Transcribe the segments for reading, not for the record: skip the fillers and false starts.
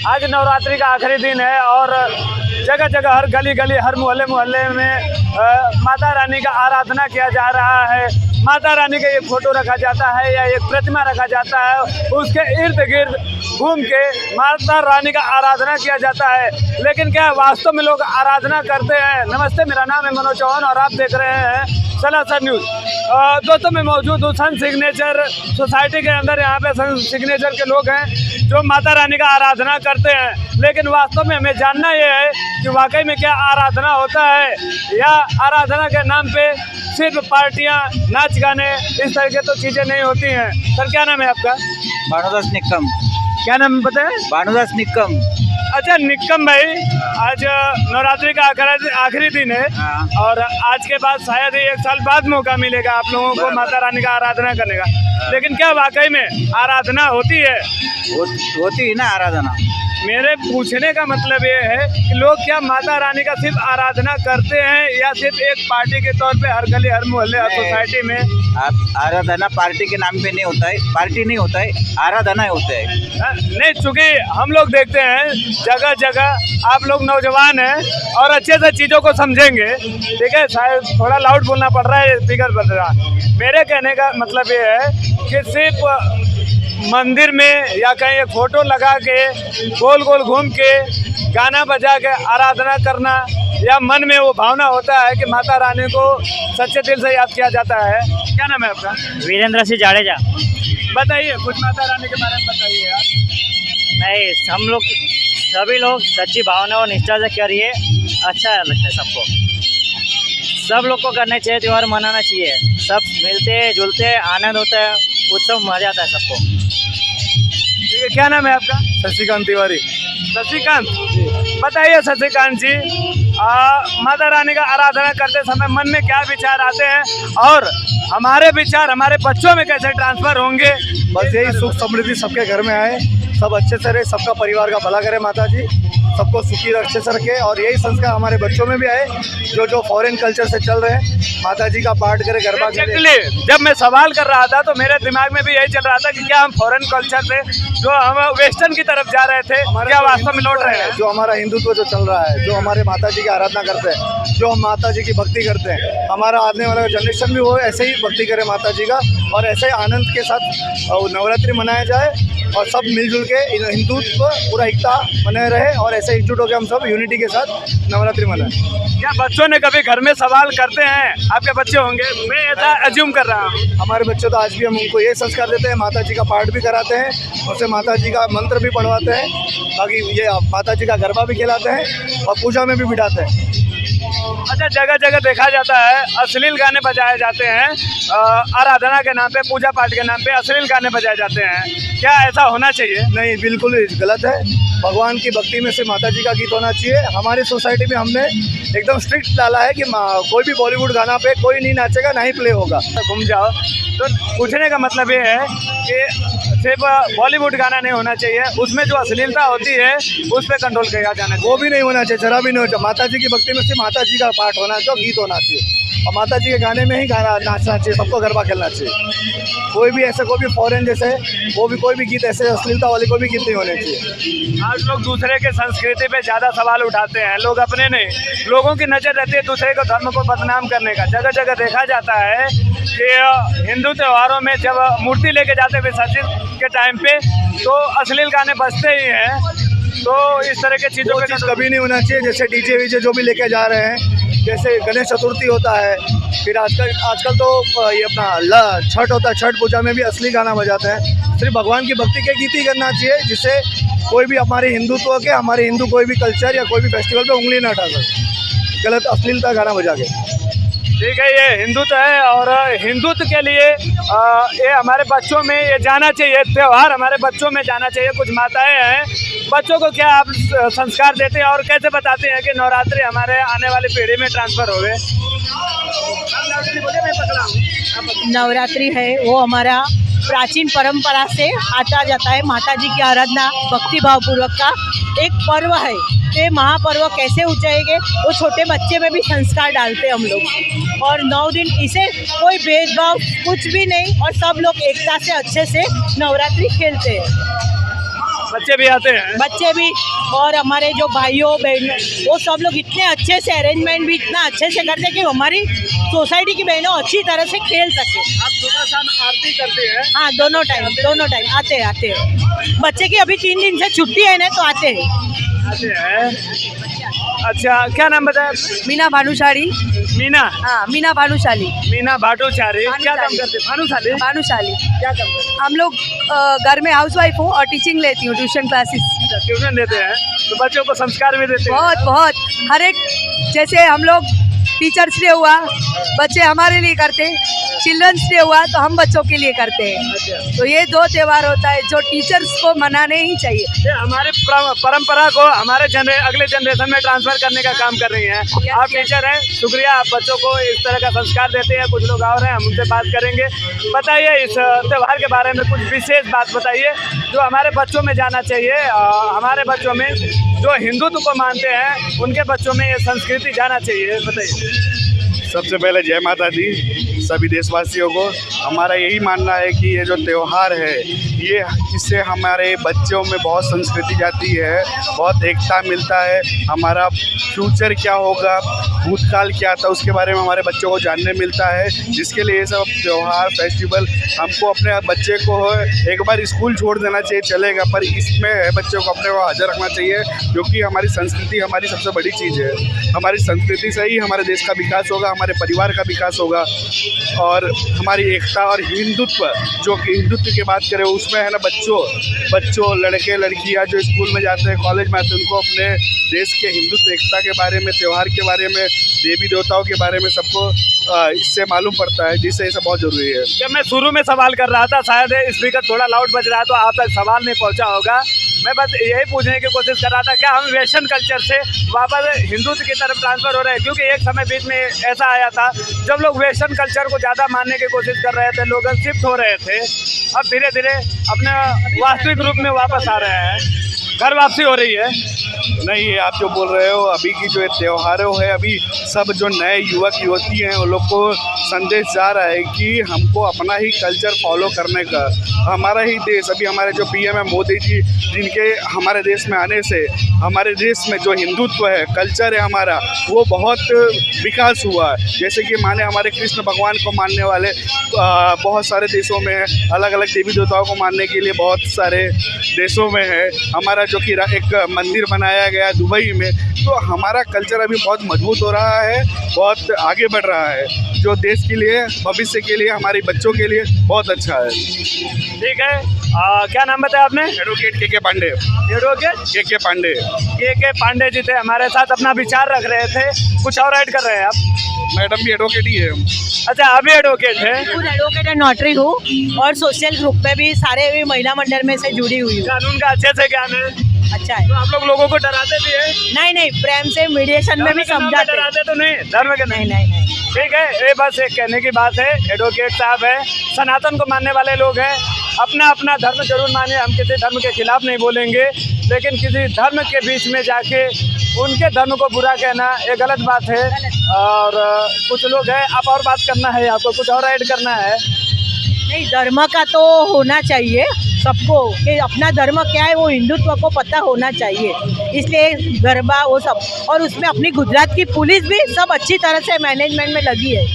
आज नवरात्रि का आखिरी दिन है और जगह जगह हर गली गली हर मोहल्ले मोहल्ले में माता रानी का आराधना किया जा रहा है। माता रानी का एक फोटो रखा जाता है या एक प्रतिमा रखा जाता है, उसके इर्द गिर्द घूम के माता रानी का आराधना किया जाता है। लेकिन क्या वास्तव में लोग आराधना करते हैं? नमस्ते, मेरा नाम है मनोज चौहान और आप देख रहे हैं सलासर न्यूज़। दोस्तों मैं मौजूद हूँ सन सिग्नेचर सोसाइटी के अंदर। यहाँ पे सन सिग्नेचर के लोग हैं जो माता रानी का आराधना करते हैं, लेकिन वास्तव में हमें जानना ये है कि वाकई में क्या आराधना होता है या आराधना के नाम पे सिर्फ पार्टियां, नाच गाने, इस तरह के तो चीज़ें नहीं होती हैं। सर क्या नाम है आपका? भानुदास निक्कम। क्या नाम है पता है? भानुदास निक्कम। अच्छा निक्कम भाई, आज नवरात्रि का आखिरी दिन है और आज के बाद शायद ही 1 साल बाद मौका मिलेगा आप लोगों को माता रानी का आराधना करने का, लेकिन क्या वाकई में आराधना होती है? होती है ना आराधना। मेरे पूछने का मतलब ये है कि लोग क्या माता रानी का सिर्फ आराधना करते हैं या सिर्फ एक पार्टी के तौर पे हर गली हर मोहल्ले हर सोसाइटी में? आराधना पार्टी के नाम पे नहीं होता है, पार्टी नहीं होता है, आराधना होता है। नहीं, चूंकि हम लोग देखते हैं जगह जगह आप लोग नौजवान हैं और अच्छे से चीज़ों को समझेंगे, ठीक है? शायद थोड़ा लाउड बोलना पड़ रहा है, स्पीकर बज रहा है। मेरे कहने का मतलब ये है कि सिर्फ मंदिर में या कहीं एक फोटो लगा के गोल गोल घूम के गाना बजा के आराधना करना या मन में वो भावना होता है कि माता रानी को सच्चे दिल से याद किया जाता है। क्या नाम है आपका? वीरेंद्र सिंह जाडेजा। बताइए कुछ माता रानी के बारे में बताइए यार। नहीं, हम लोग सभी लोग सच्ची भावना और निष्ठा से करिए, अच्छा लगता है सबको। सब लोग को करना चाहिए, त्यौहार मनाना चाहिए। सब मिलते जुलते आनंद होता है, उत्सव मजा आता है सबको। ठीक है, क्या नाम है आपका? शशिकांत तिवारी। शशिकांत, बताइए शशिकांत जी, माता रानी का आराधना करते समय मन में क्या विचार आते हैं और हमारे विचार हमारे बच्चों में कैसे ट्रांसफर होंगे? बस यही सुख समृद्धि सबके घर में आए, सब अच्छे से रहे, सबका परिवार का भला करे माता जी, सबको सुखी अच्छे से रखे और यही संस्कार हमारे बच्चों में भी आए जो फॉरेन कल्चर से चल रहे हैं। माता जी का पाठ करे, गरबा करे। जब मैं सवाल कर रहा था तो मेरे दिमाग में भी यही चल रहा था कि क्या हम फॉरेन कल्चर से जो हम वेस्टर्न की तरफ जा रहे थे, क्या वास्तव में लौट रहे हैं? जो हमारा हिंदुत्व जो चल रहा है, जो हमारे माता जी की आराधना करते हैं, जो हम माता जी की भक्ति करते हैं, हमारा आने वाला जनरेशन भी वो ऐसे ही भक्ति करे माता जी का और ऐसे ही आनंद के साथ नवरात्रि मनाया जाए और सब मिलजुल के हिंदुत्व पूरा एकता बने रहे और ऐसे एकजुट होकर हम सब यूनिटी के साथ नवरात्रि मनाएं। क्या बच्चों ने कभी घर में सवाल करते हैं? आपके बच्चे होंगे, मैं ऐसा अज्यूम कर रहा हूँ। हमारे बच्चे तो आज भी हम उनको ये संस्कार देते हैं, माता जी का पाठ भी कराते हैं, उससे माता जी का मंत्र भी पढ़वाते हैं, बाकी ये माता जी का गरबा भी खिलाते हैं और पूजा में भी बिठाते हैं। अच्छा, जगह जगह देखा जाता है अश्लील गाने बजाए जाते हैं, आराधना के नाम पे, पूजा पाठ के नाम पे अश्लील गाने बजाए जाते हैं। क्या ऐसा होना चाहिए? नहीं, बिल्कुल गलत है। भगवान की भक्ति में से माता जी का गीत होना चाहिए। हमारी सोसाइटी में हमने एकदम स्ट्रिक्ट डाला है कि कोई भी बॉलीवुड गाना पे कोई नहीं नाचेगा, ना ही प्ले होगा। घूम जाओ तो पूछने का मतलब ये है कि सिर्फ बॉलीवुड गाना नहीं होना चाहिए, उसमें जो अश्लीलता होती है उस पर कंट्रोल किया जाना चाहिए। वो भी नहीं होना चाहिए, जरा भी नहीं होना चाहिए। माता जी की भक्ति में सिर्फ माता जी का पाठ होना चाहिए, गीत होना चाहिए और माता जी के गाने में ही गाना नाचना चाहिए, सबको गरबा खेलना चाहिए। कोई भी ऐसे कोई भी फॉरेन जैसे वो भी कोई भी गीत ऐसे अश्लीलता वाले कोई भी गीत नहीं होने चाहिए। आज लोग दूसरे के संस्कृति पे ज़्यादा सवाल उठाते हैं, लोग अपने नहीं, लोगों की नज़र रहती है दूसरे को धर्म को बदनाम करने का। जगह जगह देखा जाता है कि हिंदू त्योहारों में जब मूर्ति लेके जाते विसर्जन के टाइम पे तो अश्लील गाने बजते ही हैं, तो इस तरह के चीज़ों का कभी नहीं होना चाहिए। जैसे डीजे वीजे जो भी लेके जा रहे हैं, जैसे गणेश चतुर्थी होता है, फिर आजकल तो ये अपना छठ होता है, छठ पूजा में भी असली गाना बजाते हैं। सिर्फ भगवान की भक्ति के गीत ही करना चाहिए, जिससे कोई भी हमारे हिंदुत्व के, हमारे हिंदू कोई भी कल्चर या कोई भी फेस्टिवल पे उंगली ना हटा सके गलत अश्लीलता गाना बजा के। ठीक है, ये हिंदुत्व है और हिंदुत्व के लिए ये हमारे बच्चों में ये जाना चाहिए, त्यौहार हमारे बच्चों में जाना चाहिए। कुछ माताएं हैं, बच्चों को क्या आप संस्कार देते हैं और कैसे बताते हैं कि नवरात्रि हमारे आने वाली पीढ़ी में ट्रांसफ़र हो गए? नवरात्रि है वो हमारा प्राचीन परंपरा से आता जाता है। माता जी की आराधना भक्ति भाव पूर्वक का एक पर्व है। ये महापर्व कैसे उजाएंगे, वो छोटे बच्चे में भी संस्कार डालते हैं हम लोग। और 9 दिन इसे कोई भेदभाव कुछ भी नहीं और सब लोग एकता से अच्छे से नवरात्रि खेलते हैं। बच्चे भी आते हैं। बच्चे भी और हमारे जो भाइयों बहनों वो सब लोग इतने अच्छे से अरेंजमेंट भी इतना अच्छे से करते हैं कि हमारी सोसाइटी की बहनों अच्छी तरह से खेल सके। आप सुबह शाम आरती करते हैं? हाँ, दोनों टाइम आते हैं। बच्चे की अभी 3 दिन से छुट्टी है ना, तो आते हैं। अच्छा, क्या नाम बताया? मीना भानुशाली। मीना? हाँ, मीना भानुशाली। मीना भाटुचारी। क्या काम करते हैं? भानुशाली। भानुशाली। क्या काम करते हैं? हम लोग घर में हाउसवाइफ हूँ और टीचिंग लेती हूँ, ट्यूशन क्लासेस। ट्यूशन देते हैं तो बच्चों को संस्कार भी देते हैं? बहुत हर एक, जैसे हम लोग टीचर्स डे हुआ बच्चे हमारे लिए करते, चिल्ड्रंस डे हुआ तो हम बच्चों के लिए करते हैं। तो ये 2 त्यौहार होता है जो टीचर्स को मनाने ही चाहिए। ये हमारे परंपरा को हमारे अगले जनरेशन में ट्रांसफर करने का काम कर रही हैं। आप टीचर हैं, शुक्रिया। आप बच्चों को इस तरह का संस्कार देते हैं। कुछ लोग और हैं, हम उनसे बात करेंगे। बताइए इस त्यौहार के बारे में कुछ विशेष बात बताइए जो हमारे बच्चों में जाना चाहिए। हमारे बच्चों में जो हिंदुत्व को मानते हैं उनके बच्चों में ये संस्कृति जाना चाहिए। बताइए। सबसे पहले जय माता दी सभी देशवासियों को। हमारा यही मानना है कि ये जो त्यौहार है ये इससे हमारे बच्चों में बहुत संस्कृति जाती है, बहुत एकता मिलता है। हमारा फ्यूचर क्या होगा, भूतकाल क्या था, उसके बारे में हमारे बच्चों को जानने मिलता है। जिसके लिए ये सब त्यौहार फेस्टिवल हमको अपने बच्चे को एक बार स्कूल छोड़ देना चाहिए, चलेगा, पर इसमें बच्चों को अपने को हाजिर रखना चाहिए क्योंकि हमारी संस्कृति हमारी सबसे बड़ी चीज़ है। हमारी संस्कृति से ही हमारे देश का विकास होगा, हमारे परिवार का विकास होगा और हमारी एकता और हिंदुत्व, जो कि हिंदुत्व की बात करें उसमें है ना, बच्चों लड़के लड़कियां जो स्कूल में जाते हैं, कॉलेज में आते हैं, उनको अपने देश के हिंदुत्व एकता के बारे में, त्यौहार के बारे में, देवी देवताओं के बारे में सबको इससे मालूम पड़ता है, जिससे ये सब बहुत ज़रूरी है। जब मैं शुरू में सवाल कर रहा था, शायद स्पीकर थोड़ा लाउड बज रहा है तो आप तक सवाल नहीं पहुंचा होगा। मैं बस यही पूछने की कोशिश कर रहा था, क्या हम वेस्टर्न कल्चर से वापस हिंदुत्व की तरफ ट्रांसफ़र हो रहे हैं? क्योंकि एक समय बीच में ऐसा आया था जब लोग वेस्टर्न कल्चर को ज़्यादा मानने की कोशिश कर रहे थे, लोग शिफ्ट हो रहे थे। अब धीरे धीरे अपने वास्तविक रूप में वापस आ रहे हैं, घर वापसी हो रही है। नहीं, ये आप जो बोल रहे हो अभी की जो त्योहारों है, अभी सब जो नए युवक युवती हैं उन लोग को संदेश जा रहा है कि हमको अपना ही कल्चर फॉलो करने का, हमारा ही देश। अभी हमारे जो पीएम है मोदी जी, जिनके हमारे देश में आने से हमारे देश में जो हिंदुत्व है, कल्चर है हमारा, वो बहुत विकास हुआ है। जैसे कि माने हमारे कृष्ण भगवान को मानने वाले बहुत सारे देशों में है, अलग अलग देवी देवताओं को मानने के लिए बहुत सारे देशों में है। हमारा जो कि एक मंदिर बनाया गया है दुबई में, तो हमारा कल्चर अभी बहुत मजबूत हो रहा है, बहुत आगे बढ़ रहा है, जो देश के लिए, भविष्य के लिए, हमारे बच्चों के लिए बहुत अच्छा है। ठीक है, क्या नाम बताया आपने? एडवोकेट के पांडे। एडवोकेट के पांडे। के पांडे जी थे हमारे साथ, अपना विचार रख रहे थे। कुछ और ऐड कर रहे हैं आप? मैडम भी एडवोकेट ही है। अच्छा, अभी एडवोकेट है? खुद एडवोकेट एंड नोटरी हूँ और सोशल ग्रुप में भी सारे भी महिला मंडल में से जुड़ी हुई हूँ। कानून का अच्छे से ज्ञान है? अच्छा है। तो आप लोगों को डराते भी है? नहीं, प्रेम से मीडिएशन में भी समझाते। डराते तो नहीं, धर्म के नहीं। ठीक है, ये बस एक कहने की बात है। एडवोकेट साहब है, सनातन को मानने वाले लोग हैं। अपना अपना धर्म जरूर मानिए, हम किसी धर्म के खिलाफ नहीं बोलेंगे, लेकिन किसी धर्म के बीच में जाके उनके धर्म को बुरा कहना ये गलत बात है। और कुछ लोग हैं, आप और बात करना है, आपको कुछ और ऐड करना है? नहीं, धर्म का तो होना चाहिए सबको कि अपना धर्म क्या है वो हिंदुत्व को पता होना चाहिए, इसलिए गरबा वो सब। और उसमें अपनी गुजरात की पुलिस भी सब अच्छी तरह से मैनेजमेंट में लगी है।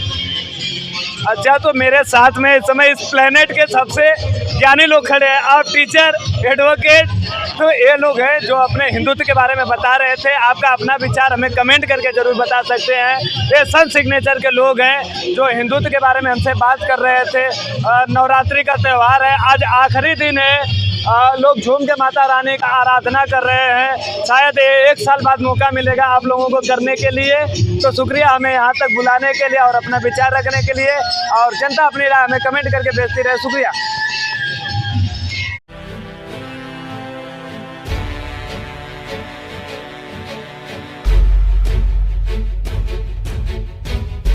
अच्छा, तो मेरे साथ में इस समय इस प्लेनेट के सबसे ज्ञानी लोग खड़े हैं। आप टीचर, एडवोकेट, तो ये लोग हैं जो अपने हिंदुत्व के बारे में बता रहे थे। आपका अपना विचार हमें कमेंट करके ज़रूर बता सकते हैं। ये सन सिग्नेचर के लोग हैं जो हिंदुत्व के बारे में हमसे बात कर रहे थे। नवरात्रि का त्यौहार है, आज आखिरी दिन है। लोग झूम के माता रानी का आराधना कर रहे हैं। शायद 1 साल बाद मौका मिलेगा आप लोगों को करने के लिए। तो शुक्रिया हमें यहाँ तक बुलाने के लिए और अपना विचार रखने के लिए। और जनता अपनी राय हमें कमेंट करके भेजती रहे। शुक्रिया।